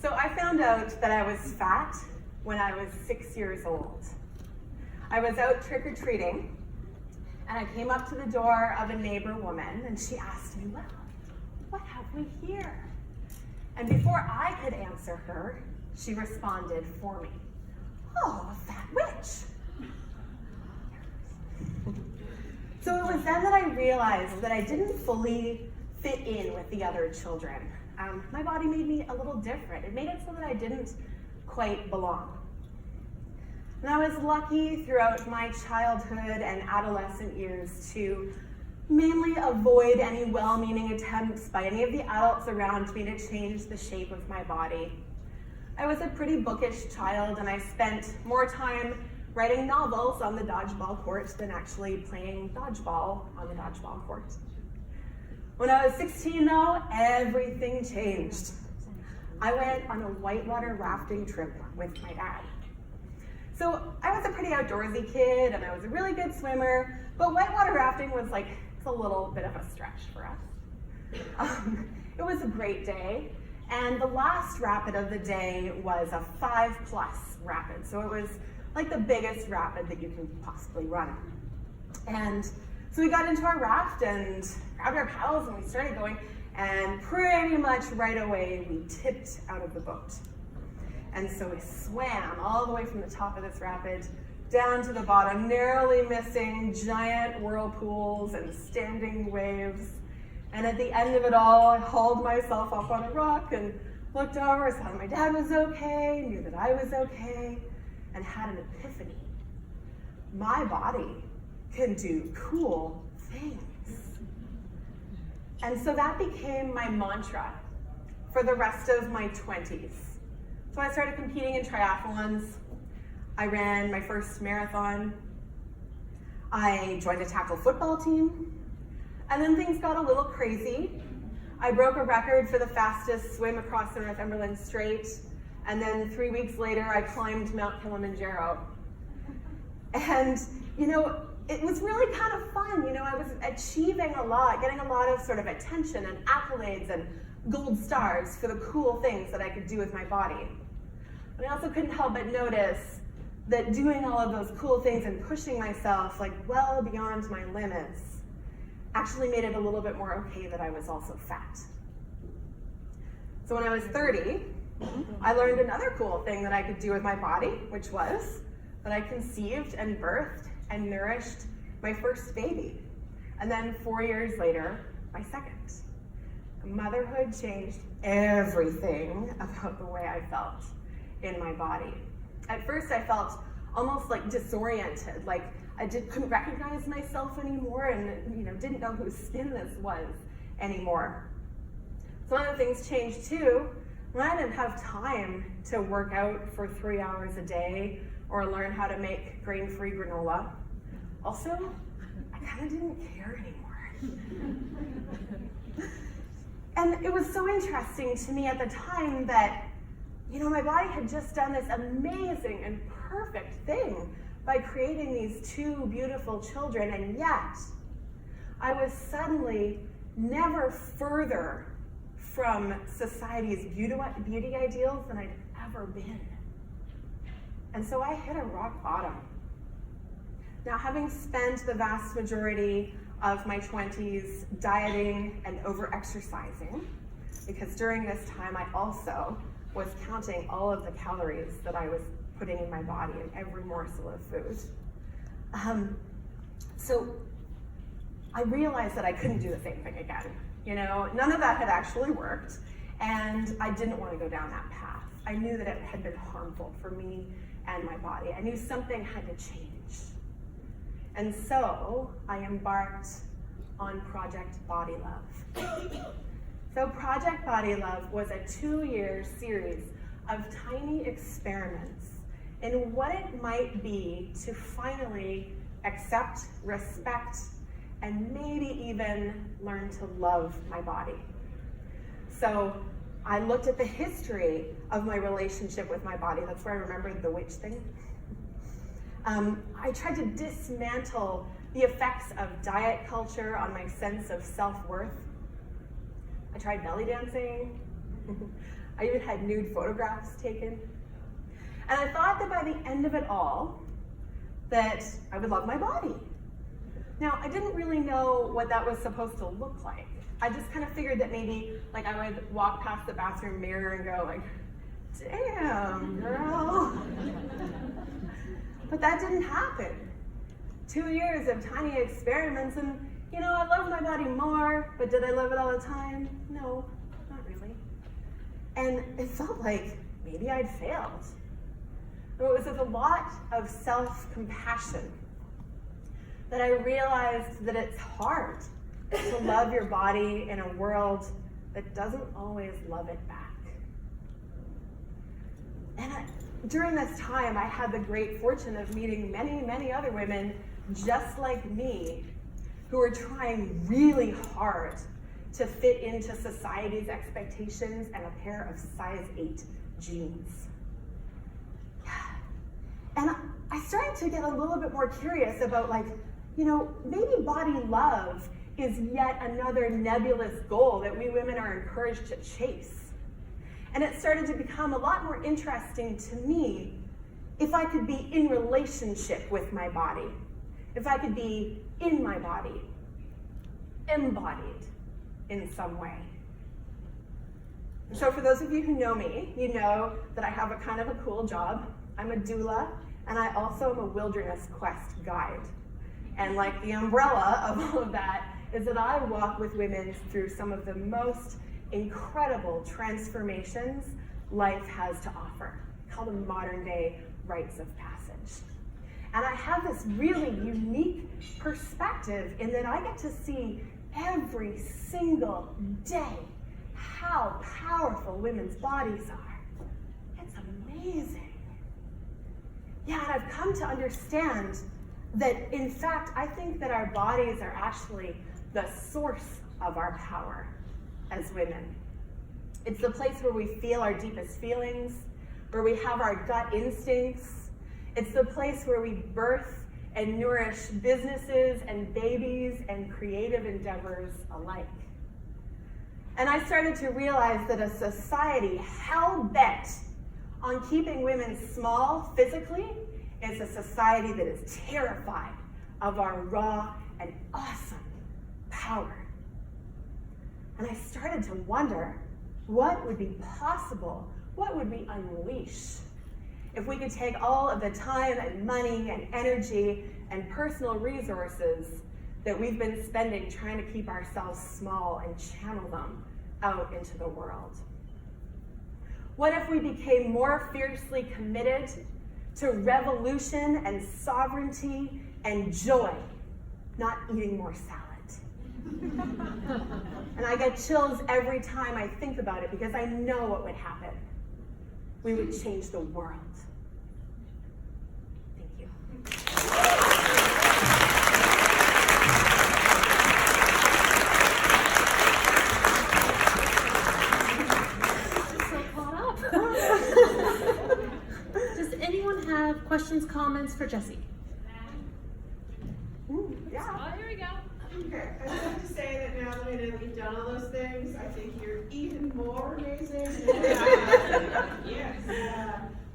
So I found out that I was fat when I was 6 years old. I was out trick-or-treating, and I came up to the door of a neighbor woman, and she asked me, well, what have we here? And before I could answer her, she responded for me, oh, a fat witch. So it was then that I realized that I didn't fully fit in with the other children. My body made me a little different. It made it so that I didn't quite belong. And I was lucky throughout my childhood and adolescent years to mainly avoid any well-meaning attempts by any of the adults around me to change the shape of my body. I was a pretty bookish child, and I spent more time writing novels on the dodgeball court than actually playing dodgeball on the dodgeball court. When I was 16 though, everything changed. I went on a whitewater rafting trip with my dad. So I was a pretty outdoorsy kid, and I was a really good swimmer, but whitewater rafting was like, it's a little bit of a stretch for us. It was a great day, and the last rapid of the day was a 5+ rapid. So it was like the biggest rapid that you can possibly run. And so we got into our raft and grabbed our paddles and we started going, and pretty much right away we tipped out of the boat. And so we swam all the way from the top of this rapid down to the bottom, narrowly missing giant whirlpools and standing waves. And at the end of it all, I hauled myself up on a rock and looked over, saw that my dad was okay, knew that I was okay, and had an epiphany. My body can do cool things. And so that became my mantra for the rest of my 20s. So I started competing in triathlons. I ran my first marathon. I joined a tackle football team. And then things got a little crazy. I broke a record for the fastest swim across the Northumberland Strait. And then 3 weeks later, I climbed Mount Kilimanjaro. And, you know, it was really kind of fun. You know, I was achieving a lot, getting a lot of sort of attention and accolades and gold stars for the cool things that I could do with my body. But I also couldn't help but notice that doing all of those cool things and pushing myself like well beyond my limits actually made it a little bit more okay that I was also fat. So when I was 30, I learned another cool thing that I could do with my body, which was that I conceived and birthed and nourished my first baby. And then 4 years later, my second. Motherhood changed everything about the way I felt in my body. At first, I felt almost like disoriented, like I couldn't recognize myself anymore, and didn't know whose skin this was anymore. So one of the things changed too, when I didn't have time to work out for 3 hours a day or learn how to make grain-free granola. Also, I kind of didn't care anymore. And it was so interesting to me at the time that, my body had just done this amazing and perfect thing by creating these two beautiful children, and yet I was suddenly never further from society's beauty ideals than I'd ever been. And so I hit a rock bottom. Now, having spent the vast majority of my 20s dieting and over-exercising, because during this time I also was counting all of the calories that I was putting in my body in every morsel of food. So I realized that I couldn't do the same thing again. None of that had actually worked, and I didn't want to go down that path. I knew that it had been harmful for me and my body. I knew something had to change. And so I embarked on Project Body Love. So Project Body Love was a 2-year series of tiny experiments in what it might be to finally accept, respect, and maybe even learn to love my body. So I looked at the history of my relationship with my body. That's where I remembered the witch thing. I tried to dismantle the effects of diet culture on my sense of self-worth. I tried belly dancing. I even had nude photographs taken. And I thought that by the end of it all, that I would love my body. Now, I didn't really know what that was supposed to look like. I just kind of figured that maybe like I would walk past the bathroom mirror and go like, damn, girl. But that didn't happen. 2 years of tiny experiments and, you know, I love my body more, but did I love it all the time? No, not really. And it felt like maybe I'd failed. It was with a lot of self-compassion that I realized that it's hard to love your body in a world that doesn't always love it back. And during this time, I had the great fortune of meeting many, many other women just like me who were trying really hard to fit into society's expectations and a pair of size 8 jeans. And I started to get a little bit more curious about like, you know, maybe body love is yet another nebulous goal that we women are encouraged to chase. And it started to become a lot more interesting to me if I could be in relationship with my body, if I could be in my body, embodied in some way. So for those of you who know me, you know that I have a kind of a cool job. I'm a doula, and I also am a wilderness quest guide. And like the umbrella of all of that is that I walk with women through some of the most incredible transformations life has to offer, called the modern day rites of passage. And I have this really unique perspective in that I get to see every single day how powerful women's bodies are. It's amazing. Yeah, and I've come to understand that, in fact, I think that our bodies are actually the source of our power as women. It's the place where we feel our deepest feelings, where we have our gut instincts. It's the place where we birth and nourish businesses and babies and creative endeavors alike. And I started to realize that a society hell-bent on keeping women small physically is a society that is terrified of our raw and awesome power. And I started to wonder, what would be possible? What would we unleash if we could take all of the time and money and energy and personal resources that we've been spending trying to keep ourselves small and channel them out into the world? What if we became more fiercely committed to revolution and sovereignty and joy, not eating more salad? And I get chills every time I think about it because I know what would happen. We would change the world. Thank you. Does anyone have questions, comments for Jessie? Yeah. Oh, here we go. Okay, I'd like to say that now that I know that you've done all those things, I think you're even more amazing. Yes.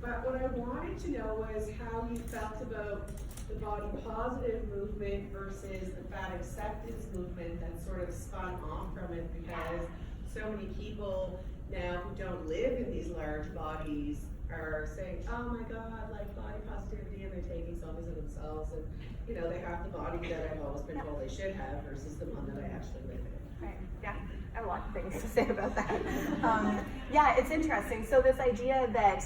But what I wanted to know was how you felt about the body positive movement versus the fat acceptance movement that sort of spun off from it, because so many people now who don't live in these large bodies are saying, oh my God, like body positivity, and they're taking selfies of themselves, and you know, they have the body that I've always been told they should have versus the one that I actually live in. Right. Yeah, I have a lot of things to say about that. Yeah, it's interesting. So this idea that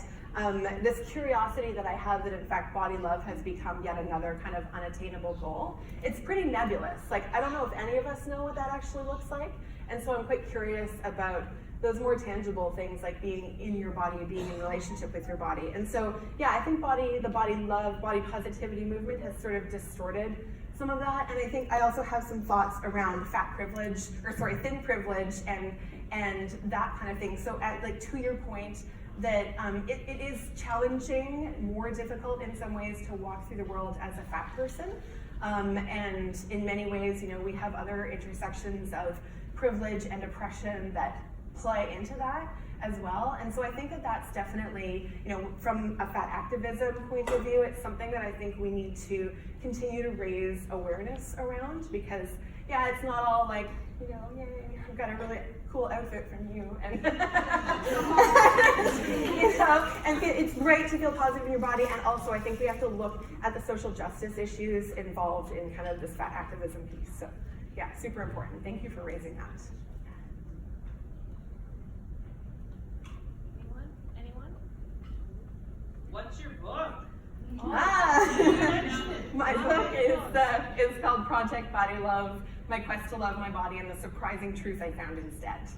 this curiosity that I have that in fact body love has become yet another kind of unattainable goal, it's pretty nebulous. Like, I don't know if any of us know what that actually looks like. And so I'm quite curious about those more tangible things like being in your body, being in relationship with your body. And so, yeah, I think the body love, body positivity movement has sort of distorted some of that. And I think I also have some thoughts around thin privilege and that kind of thing. So to your point, that it is challenging, more difficult in some ways to walk through the world as a fat person. And in many ways, you know, we have other intersections of privilege and oppression that play into that. as well. And so I think that that's definitely, you know, from a fat activism point of view, it's something that I think we need to continue to raise awareness around, because yeah, it's not all like, you know, yay, I've got a really cool outfit from you, and you know, and it's great to feel positive in your body. And also I think we have to look at the social justice issues involved in kind of this fat activism piece. So yeah, super important. Thank you for raising that. Anyone? What's your book? My book is called Project Body Love: My Quest to Love My Body and the Surprising Truth I Found Instead.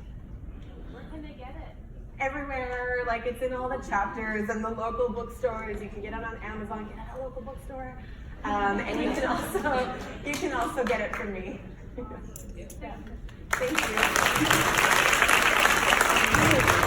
Where can they get it? Everywhere, like it's in all the chapters and the local bookstores. You can get it on Amazon, get it at a local bookstore, and you can also get it from me. Yeah. Thank you.